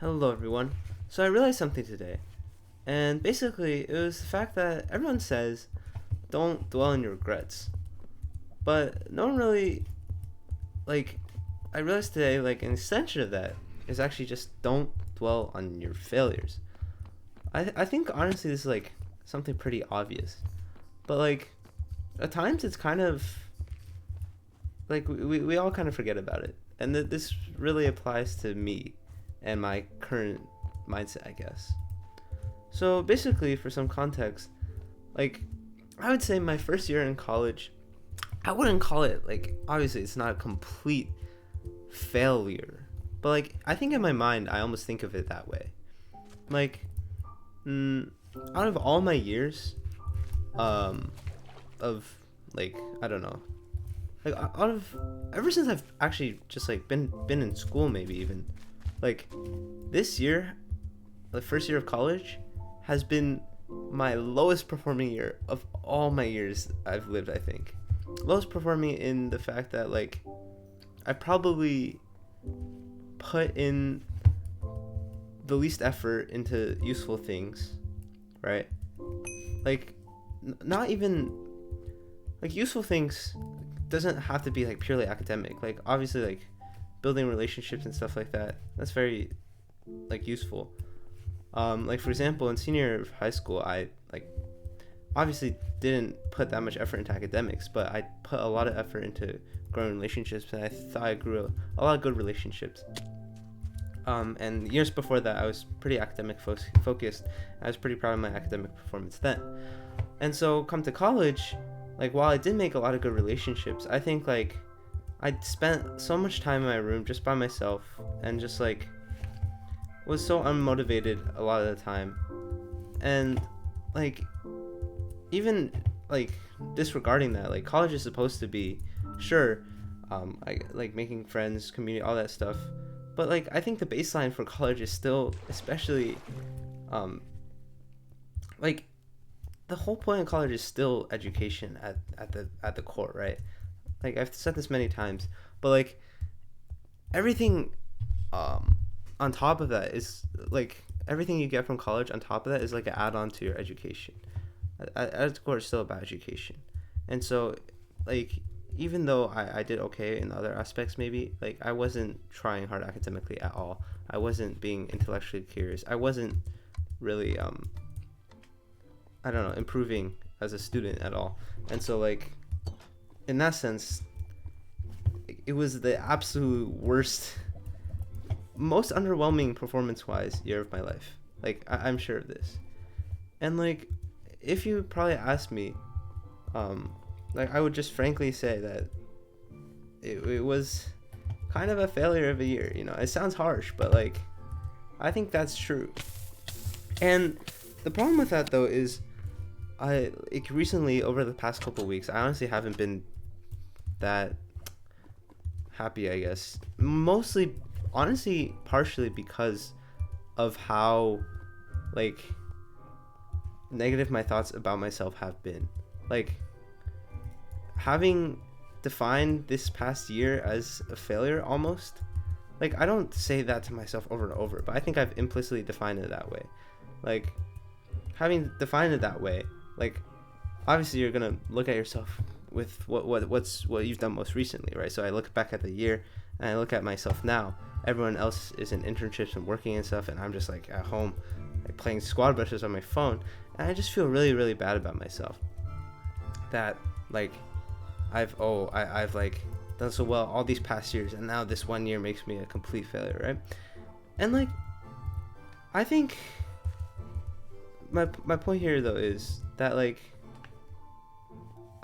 Hello, everyone. So I realized something today, and basically, it was the fact that everyone says don't dwell on your regrets, but no one really like. I realized today, like an extension of that is actually just don't dwell on your failures. I think honestly, this is like something pretty obvious, but like at times it's kind of like we all kind of forget about it, and this really applies to me and my current mindset, I guess. So basically, for some context, like I would say my first year in college, I wouldn't call it like obviously it's not a complete failure, but like I think in my mind I almost think of it that way. Like, mm, out of all my years, um, of like I don't know, like out of ever since I've actually just like been in school, maybe even like this year, the first year of college, has been my lowest performing year of all my years I've lived, I think. Lowest performing in the fact that like I probably put in the least effort into useful things, right? Like not even like useful things doesn't have to be like purely academic. Like obviously like building relationships and stuff like that. That's very like useful. Like for example, in senior year of high school, I like obviously didn't put that much effort into academics, but I put a lot of effort into growing relationships, and I thought I grew a lot of good relationships. And years before that, I was pretty academic focused. I was pretty proud of my academic performance then. And so, come to college, like while I did make a lot of good relationships, I think like I spent so much time in my room just by myself, and just like was so unmotivated a lot of the time, and like even like disregarding that, like college is supposed to be sure, I like making friends, community, all that stuff, but like I think the baseline for college is still, especially, um, like the whole point of college is still education at the core, right? Like I've said this many times, but like everything, um, on top of that is like everything you get from college on top of that is like an add-on to your education. At its core, it's still about education. And so like even though I did okay in other aspects, maybe like I wasn't trying hard academically at all. I wasn't being intellectually curious. I wasn't really I don't know, improving as a student at all. And so like in that sense, it was the absolute worst, most underwhelming performance wise year of my life. Like I'm sure of this. And like if you probably asked me, um like I would just frankly say that it was kind of a failure of a year. It sounds harsh, but like I think that's true. And the problem with that though is I like recently over the past couple of weeks I honestly haven't been that happy, I guess. Mostly, honestly, partially because of how like negative my thoughts about myself have been. Like having defined this past year as a failure almost. Like I don't say that to myself over and over, but I think I've implicitly defined it that way. Like having defined it that way, like obviously you're gonna look at yourself with what you've done most recently, right? So I look back at the year and I look at myself now. Everyone else is in internships and working and stuff, and I'm just like at home, like playing squad brushes on my phone, and I just feel really really bad about myself. That like I've like done so well all these past years, and now this one year makes me a complete failure, right? And like I think my point here though is that like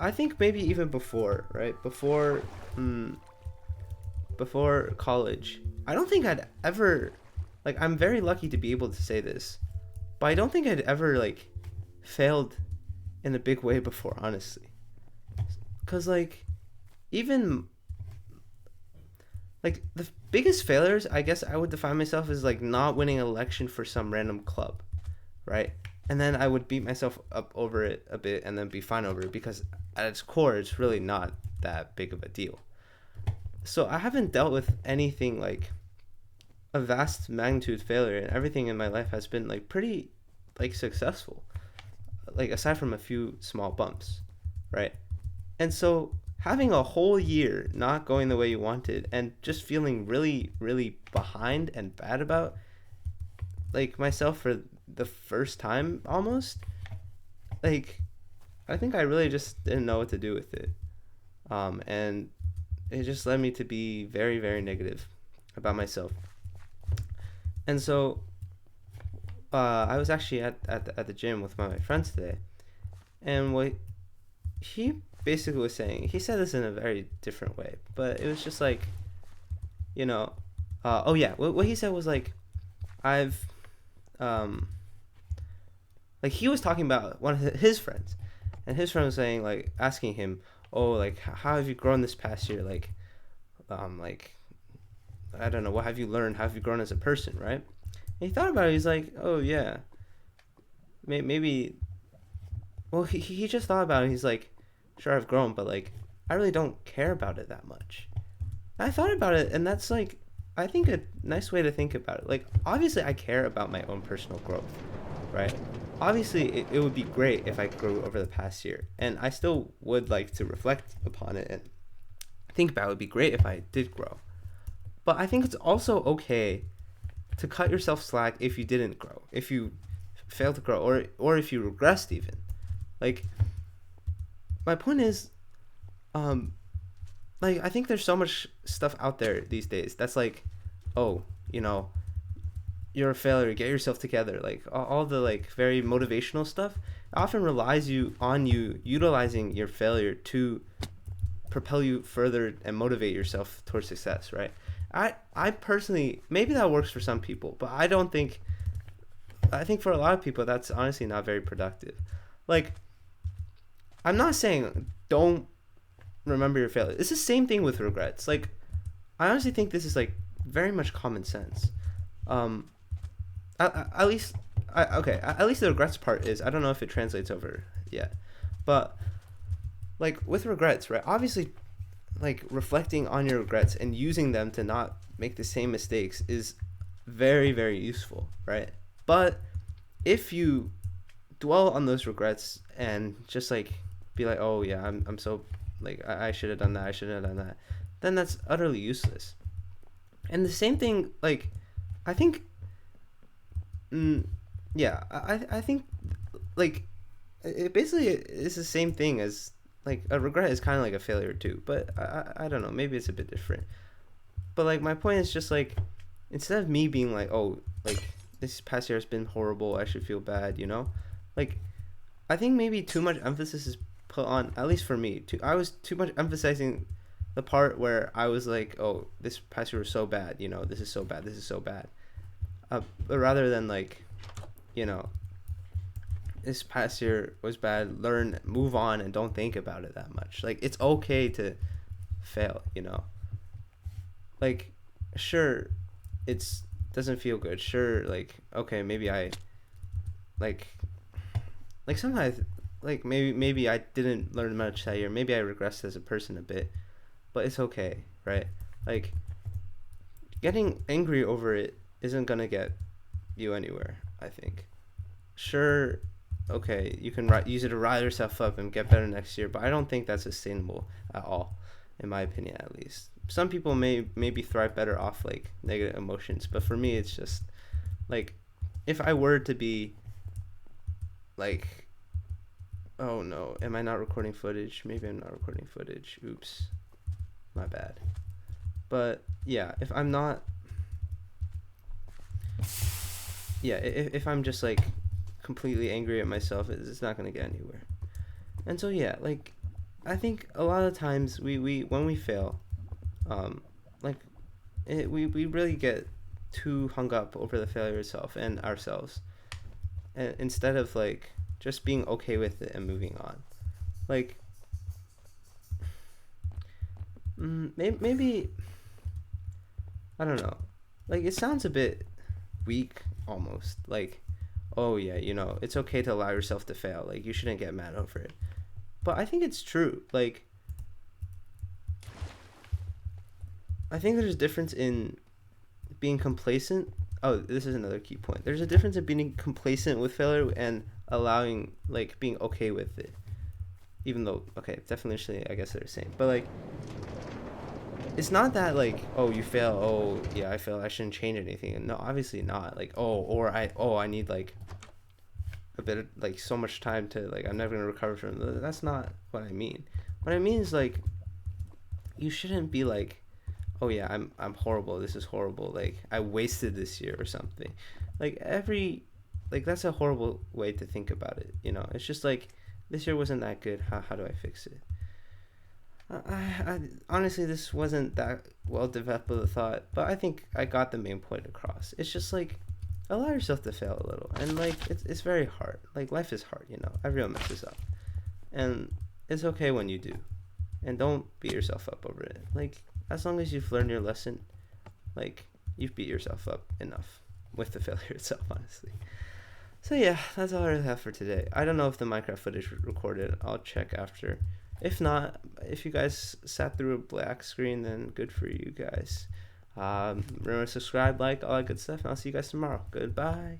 I think maybe even before, right? Before college, I don't think I'd ever like I'm very lucky to be able to say this, but I don't think I'd ever like failed in a big way before, honestly. Cuz like even like the biggest failures, I guess I would define myself as like not winning an election for some random club, right? And then I would beat myself up over it a bit and then be fine over it because at its core, it's really not that big of a deal. So I haven't dealt with anything like a vast magnitude failure, and everything in my life has been like pretty like successful, like aside from a few small bumps, right? And so having a whole year not going the way you wanted and just feeling really really behind and bad about like myself for the first time almost, like I think I really just didn't know what to do with it. And it just led me to be very very negative about myself. And so I was actually at the gym with one of my friends today, and what he basically was saying, he said this in a very different way, but it was just like, you know, oh yeah, what he said was like, I've, um, like he was talking about one of his friends, and his friend was saying like asking him, oh like how have you grown this past year, like I don't know, what have you learned, how have you grown as a person, right? And he thought about it. He's like, oh yeah, maybe. Well, he just thought about it. He's like, sure, I've grown, but like, I really don't care about it that much. And I thought about it, and that's like, I think a nice way to think about it. Like, obviously, I care about my own personal growth, right? Obviously, it would be great if I grew over the past year, and I still would like to reflect upon it and think about it. It would be great if I did grow. But I think it's also okay to cut yourself slack if you didn't grow, if you failed to grow, or if you regressed even. Like, my point is, um, like I think there's so much stuff out there these days that's like, oh, you know, you're a failure, get yourself together. Like all the like very motivational stuff often relies you on you utilizing your failure to propel you further and motivate yourself towards success, right? I personally, maybe that works for some people, but I think for a lot of people that's honestly not very productive. Like, I'm not saying don't remember your failure. It's the same thing with regrets. Like, I honestly think this is like very much common sense. Um, at least, okay. At least the regrets part is, I don't know if it translates over yet, but like with regrets, right? Obviously, like reflecting on your regrets and using them to not make the same mistakes is very very useful, right? But if you dwell on those regrets and just like be like, oh yeah, I'm so like I should have done that, I should have done that, then that's utterly useless. And the same thing, like I think, mm, yeah, I think like it basically is the same thing as like a regret is kind of like a failure too. But I don't know, maybe it's a bit different. But like my point is just like, instead of me being like, oh like this past year has been horrible, I should feel bad, you know, like I think maybe too much emphasis is put on, at least for me too, I was too much emphasizing the part where I was like, oh this past year was so bad, you know, this is so bad, this is so bad, but rather than like, you know, this past year was bad, learn, move on, and don't think about it that much. Like it's okay to fail, you know, like sure it's doesn't feel good, sure, like okay maybe I like sometimes like maybe I didn't learn much that year, maybe I regressed as a person a bit, but it's okay, right? Like getting angry over it isn't gonna get you anywhere, I think. Sure, okay, you can use it to rile yourself up and get better next year, but I don't think that's sustainable at all, in my opinion at least. Some people may maybe thrive better off like negative emotions, but for me it's just like, if I were to be like, oh no, am I not recording footage? Maybe I'm not recording footage. Oops, my bad. But yeah, if I'm not, yeah, if I'm just like completely angry at myself, it's not gonna get anywhere. And so yeah, like I think a lot of times we when we fail, like we really get too hung up over the failure itself and ourselves, and instead of like just being okay with it and moving on. Like maybe I don't know, like it sounds a bit weak almost, like, oh yeah, you know, it's okay to allow yourself to fail, like you shouldn't get mad over it. But I think it's true. Like I think there's a difference in being complacent. Oh, this is another key point. There's a difference in being complacent with failure and allowing, like, being okay with it. Even though, okay, definitionally, I guess they're the same. But, like, it's not that, like, oh, you fail, oh, yeah, I failed, I shouldn't change anything. No, obviously not. Like, I need, like, a bit of, like, so much time to, like, I'm never gonna recover from it. That's not what I mean. What I mean is, like, you shouldn't be like, oh yeah, I'm horrible, this is horrible, like I wasted this year or something. Like that's a horrible way to think about it, you know. It's just like, this year wasn't that good, how do I fix it? I honestly, this wasn't that well developed of a thought, but I think I got the main point across. It's just like, allow yourself to fail a little, and like it's very hard. Like, life is hard, you know. Everyone messes up, and it's okay when you do, and don't beat yourself up over it. Like, as long as you've learned your lesson, like, you've beat yourself up enough with the failure itself, honestly. So yeah, that's all I really have for today. I don't know if the Minecraft footage recorded. I'll check after. If not, if you guys sat through a black screen, then good for you guys. Remember to subscribe, like, all that good stuff, and I'll see you guys tomorrow. Goodbye.